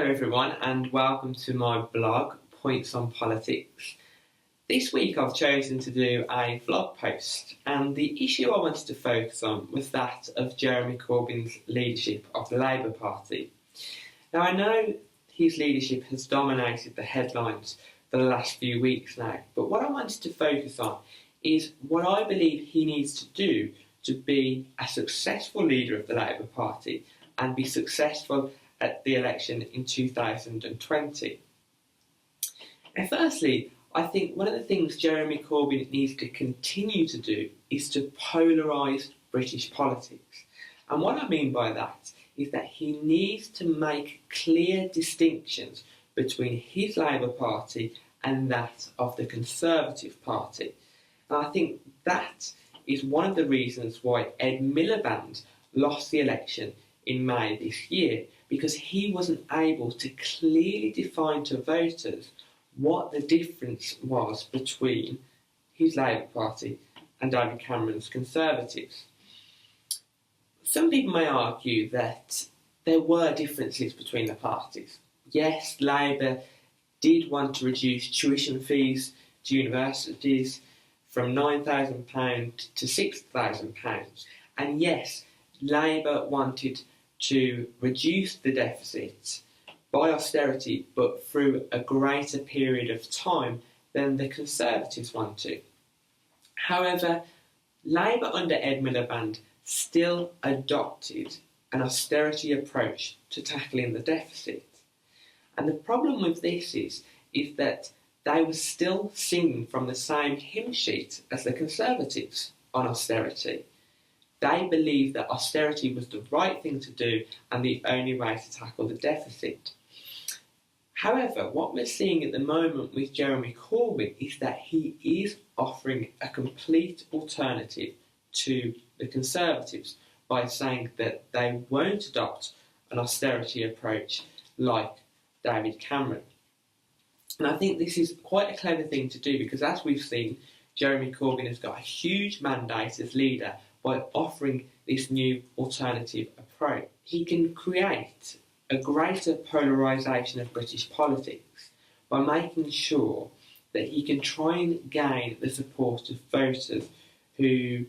everyone, and welcome to my blog, Points on Politics. This week I've chosen to do a vlog post, and the issue I wanted to focus on was that of Jeremy Corbyn's leadership of the Labour Party. Now, I know his leadership has dominated the headlines for the last few weeks now, but what I wanted to focus on is what I believe he needs to do to be a successful leader of the Labour Party and be successful at the election in 2020. Now, firstly, I think one of the things Jeremy Corbyn needs to continue to do is to polarise British politics. And what I mean by that is that he needs to make clear distinctions between his Labour Party and that of the Conservative Party. And I think that is one of the reasons why Ed Miliband lost the election in May this year, because he wasn't able to clearly define to voters what the difference was between his Labour Party and David Cameron's Conservatives. Some people may argue that there were differences between the parties. Yes, Labour did want to reduce tuition fees to universities from £9,000 to £6,000. And yes, Labour wanted to reduce the deficit by austerity, but through a greater period of time than the Conservatives want to. However, Labour under Ed Miliband still adopted an austerity approach to tackling the deficit. And the problem with this is that they were still singing from the same hymn sheet as the Conservatives on austerity. They believed that austerity was the right thing to do and the only way to tackle the deficit. However, what we're seeing at the moment with Jeremy Corbyn is that he is offering a complete alternative to the Conservatives by saying that they won't adopt an austerity approach like David Cameron. And I think this is quite a clever thing to do, because as we've seen, Jeremy Corbyn has got a huge mandate as leader by offering this new alternative approach. He can create a greater polarisation of British politics by making sure that he can try and gain the support of voters who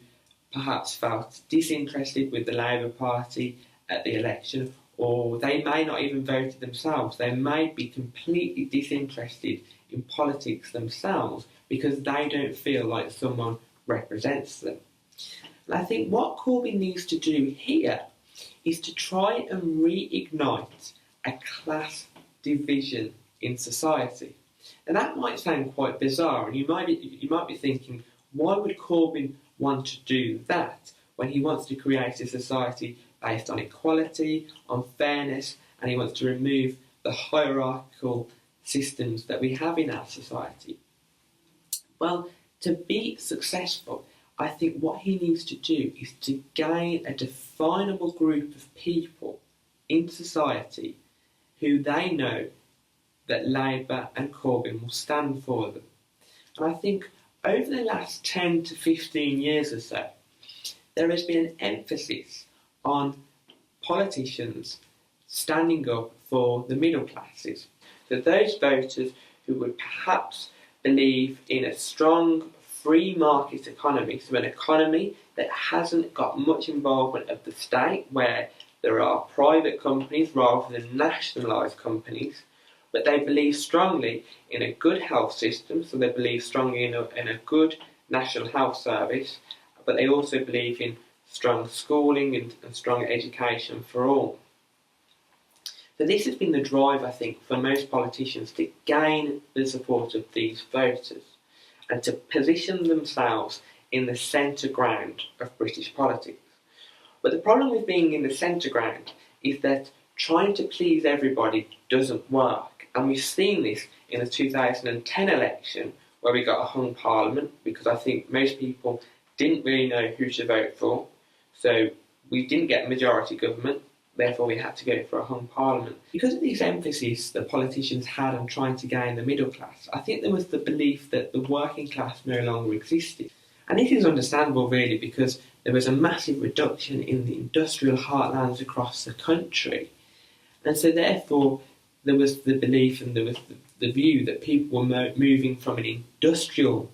perhaps felt disinterested with the Labour Party at the election, or they may not even vote themselves. They may be completely disinterested in politics themselves because they don't feel like someone represents them. And I think what Corbyn needs to do here is to try and reignite a class division in society. And that might sound quite bizarre, and you might be thinking, why would Corbyn want to do that when he wants to create a society based on equality, on fairness, and he wants to remove the hierarchical systems that we have in our society? Well, to be successful, I think what he needs to do is to gain a definable group of people in society who they know that Labour and Corbyn will stand for them. And I think over the last 10 to 15 years or so, there has been an emphasis on politicians standing up for the middle classes. So those voters who would perhaps believe in a strong free market economy, so an economy that hasn't got much involvement of the state, where there are private companies rather than nationalised companies, but they believe strongly in a good health system, so they believe strongly in a good national health service, but they also believe in strong schooling and strong education for all. So this has been the drive, I think, for most politicians to gain the support of these voters and to position themselves in the centre ground of British politics. But the problem with being in the centre ground is that trying to please everybody doesn't work. And we've seen this in the 2010 election, where we got a hung parliament, because I think most people didn't really know who to vote for. So we didn't get majority government, therefore we had to go for a hung parliament. Because of this emphasis that politicians had on trying to gain the middle class, I think there was the belief that the working class no longer existed. And this is understandable really, because there was a massive reduction in the industrial heartlands across the country. And so therefore there was the belief and there was the view that people were moving from an industrial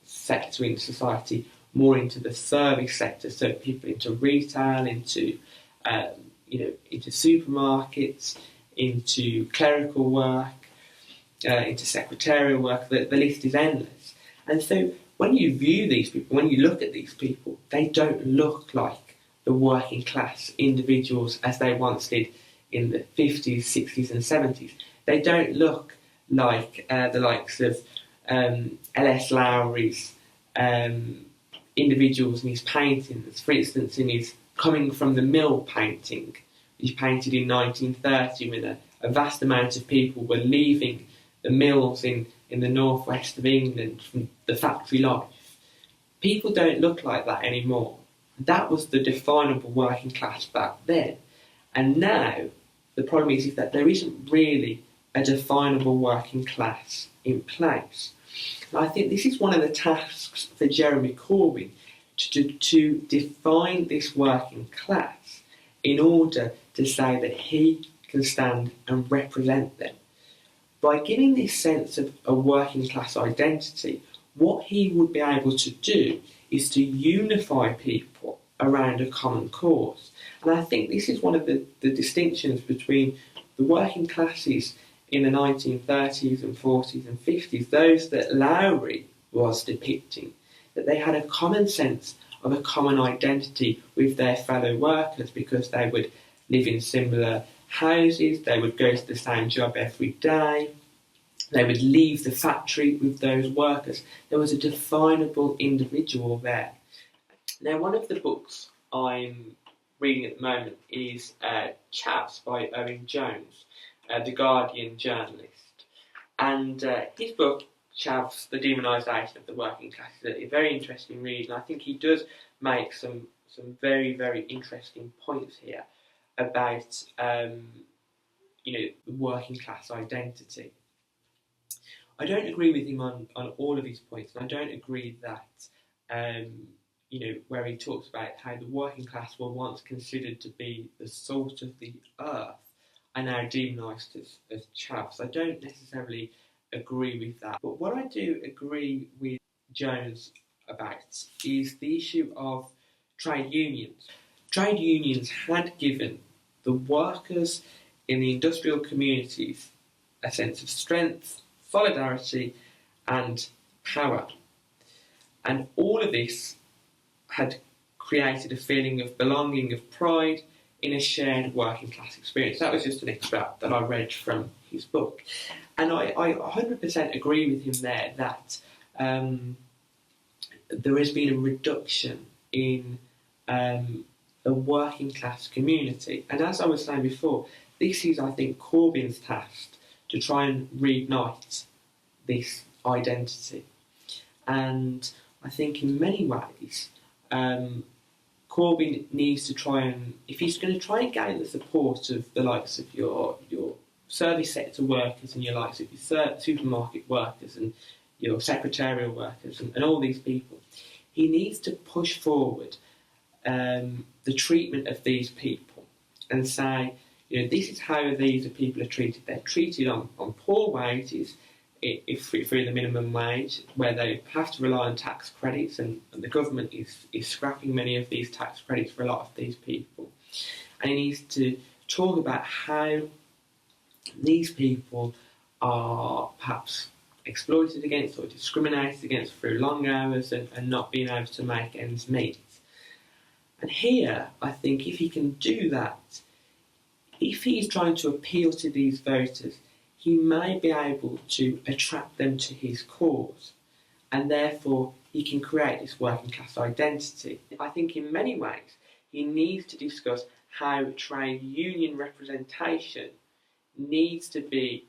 sector in society more into the service sector, so people into retail, into into supermarkets, into clerical work, into secretarial work. The list is endless. And so when you view these people, when you look at these people, they don't look like the working class individuals as they once did in the 50s, 60s and 70s. They don't look like the likes of L.S. Lowry's individuals in his paintings. For instance, in his Coming from the Mill painting, he painted in 1930 when a vast amount of people were leaving the mills in the northwest of England from the factory life. People don't look like that anymore. That was the definable working class back then. And now the problem is that there isn't really a definable working class in place. And I think this is one of the tasks for Jeremy Corbyn, to define this working class in order to say that he can stand and represent them. By giving this sense of a working class identity, what he would be able to do is to unify people around a common cause. And I think this is one of the distinctions between the working classes in the 1930s and 40s and 50s, those that Lowry was depicting, that they had a common sense of a common identity with their fellow workers because they would live in similar houses, they would go to the same job every day, they would leave the factory with those workers. There was a definable individual there. Now, one of the books I'm reading at the moment is Chaps by Owen Jones, the Guardian journalist. And his book, Chavs, The Demonisation of the Working Class, is a very interesting read, and I think he does make some very, very interesting points here about the working class identity. I don't agree with him on all of his points, and I don't agree that where he talks about how the working class were once considered to be the salt of the earth are now demonised as chavs. I don't necessarily agree with that. But what I do agree with Jones about is the issue of trade unions. Trade unions had given the workers in the industrial communities a sense of strength, solidarity and power. And all of this had created a feeling of belonging, of pride in a shared working class experience. That was just an extract that I read from his book. And I 100% agree with him there that there has been a reduction in the working class community. And as I was saying before, this is, I think, Corbyn's task to try and reignite this identity. And I think in many ways, Corbyn needs to try and, if he's going to try and gain the support of the likes of your service sector workers and your likes of your supermarket workers and your secretarial workers and all these people, he needs to push forward the treatment of these people and say, this is how these people are treated. They're treated on poor wages, if through the minimum wage, where they have to rely on tax credits, and the government is scrapping many of these tax credits for a lot of these people. And he needs to talk about how these people are perhaps exploited against or discriminated against through long hours and not being able to make ends meet. And here, I think if he can do that, if he's trying to appeal to these voters, he may be able to attract them to his cause, and therefore he can create this working class identity. I think in many ways he needs to discuss how trade union representation needs to be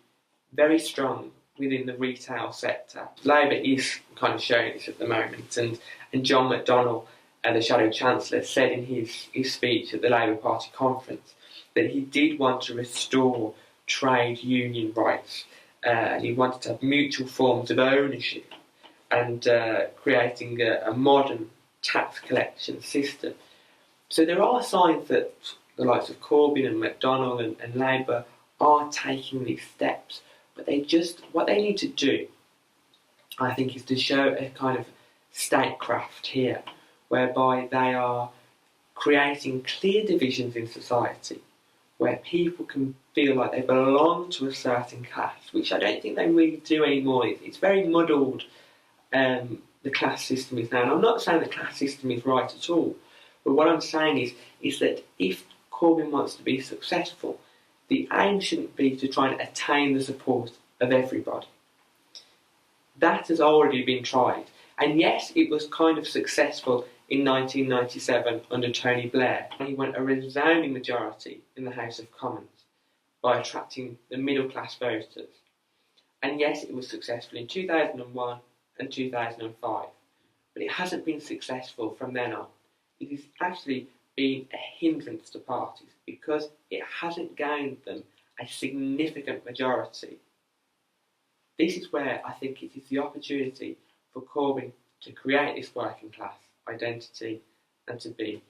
very strong within the retail sector. Labour is kind of showing this at the moment, and John McDonnell, the Shadow Chancellor, said in his speech at the Labour Party conference that he did want to restore trade union rights, and he wanted to have mutual forms of ownership and creating a modern tax collection system. So there are signs that the likes of Corbyn and McDonnell and Labour are taking these steps, but what they need to do, I think, is to show a kind of statecraft here, whereby they are creating clear divisions in society, where people can feel like they belong to a certain class, which I don't think they really do anymore. It's very muddled, the class system is now. And I'm not saying the class system is right at all, but what I'm saying is that if Corbyn wants to be successful, the aim shouldn't be to try and attain the support of everybody. That has already been tried. And yes, it was kind of successful in 1997 under Tony Blair, when he won a resounding majority in the House of Commons by attracting the middle class voters. And yes, it was successful in 2001 and 2005, but it hasn't been successful from then on. It has actually been a hindrance to parties because it hasn't gained them a significant majority. This is where I think it is the opportunity for Corbyn to create this working class identity and to be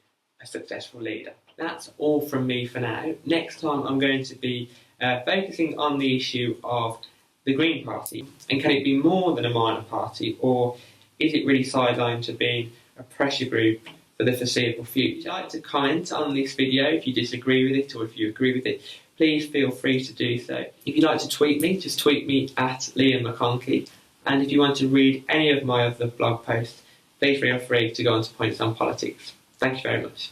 a successful leader. That's all from me for now. Next time I'm going to be focusing on the issue of the Green Party, and can it be more than a minor party, or is it really sidelined to being a pressure group for the foreseeable future? If you'd like to comment on this video, if you disagree with it or if you agree with it, please feel free to do so. If you'd like to tweet me, just tweet me at McConkey. And if you want to read any of my other blog posts, please feel free to go on to Points on Politics. Thank you very much.